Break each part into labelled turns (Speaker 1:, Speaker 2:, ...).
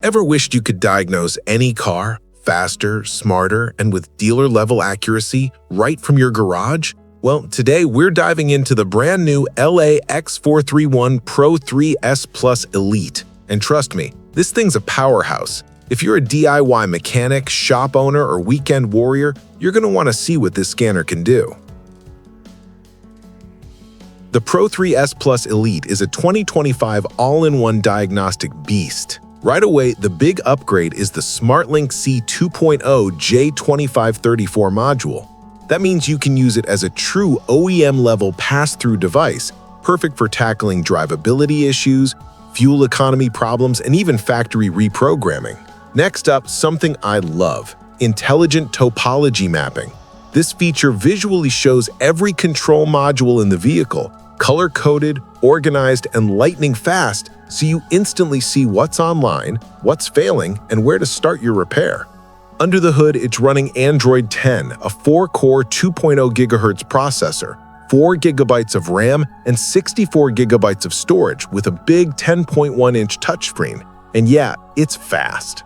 Speaker 1: Ever wished you could diagnose any car faster, smarter, and with dealer-level accuracy right from your garage? Well, today we're diving into the brand new LAUNCH X431 PRO3S Elite. And trust me, this thing's a powerhouse. If you're a DIY mechanic, shop owner, or weekend warrior, you're going to want to see what this scanner can do. The PRO3S Elite is a 2025 all-in-one diagnostic beast. Right away, the big upgrade is the SmartLink C2.0 J2534 module. That means you can use it as a true OEM-level pass-through device, perfect for tackling drivability issues, fuel economy problems, and even factory reprogramming. Next up, something I love: intelligent topology mapping. This feature visually shows every control module in the vehicle, color-coded, organized, and lightning fast, so you instantly see what's online, what's failing, and where to start your repair. Under the hood, it's running Android 10, a 4-core 2.0 GHz processor, 4 GB of RAM, and 64 GB of storage with a big 10.1-inch touchscreen. And yeah, it's fast.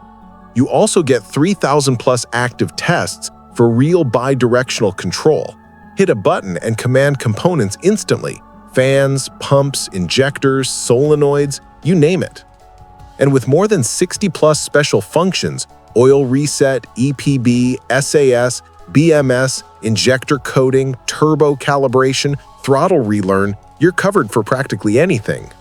Speaker 1: You also get 3,000+ active tests for real bidirectional control. Hit a button and command components instantly: fans, pumps, injectors, solenoids, you name it. And with more than 60+ special functions: oil reset, EPB, SAS, BMS, injector coding, turbo calibration, throttle relearn, you're covered for practically anything.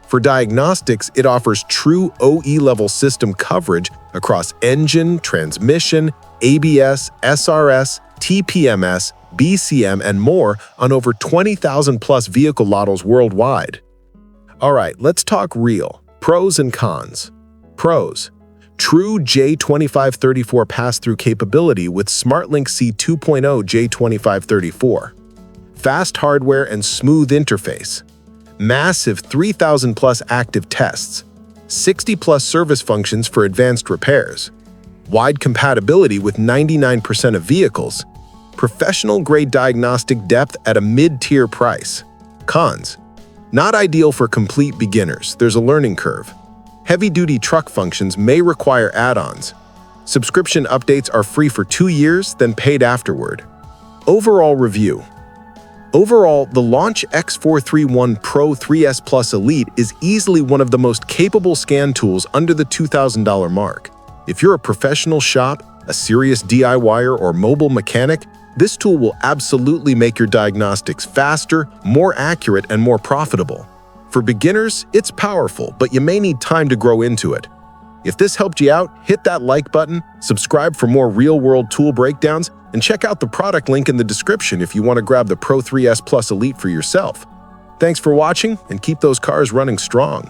Speaker 1: For diagnostics, it offers true OE-level system coverage across engine, transmission, ABS, SRS, TPMS, BCM, and more on over 20,000+ vehicle models worldwide. All right, let's talk real. Pros and cons. Pros: true J2534 pass-through capability with SmartLink C2.0 J2534. Fast hardware and smooth interface. Massive 3,000+ active tests. 60+ service functions for advanced repairs. Wide compatibility with 99% of vehicles. Professional-grade diagnostic depth at a mid-tier price. Cons: not ideal for complete beginners, there's a learning curve. Heavy-duty truck functions may require add-ons. Subscription updates are free for 2 years, then paid afterward. Overall review. Overall, the LAUNCH X431 PRO3S Elite is easily one of the most capable scan tools under the $2,000 mark. If you're a professional shop, a serious DIYer, or mobile mechanic, this tool will absolutely make your diagnostics faster, more accurate, and more profitable. For beginners, it's powerful, but you may need time to grow into it. If this helped you out, hit that like button, subscribe for more real-world tool breakdowns, and check out the product link in the description if you want to grab the PRO3S Elite for yourself. Thanks for watching, and keep those cars running strong.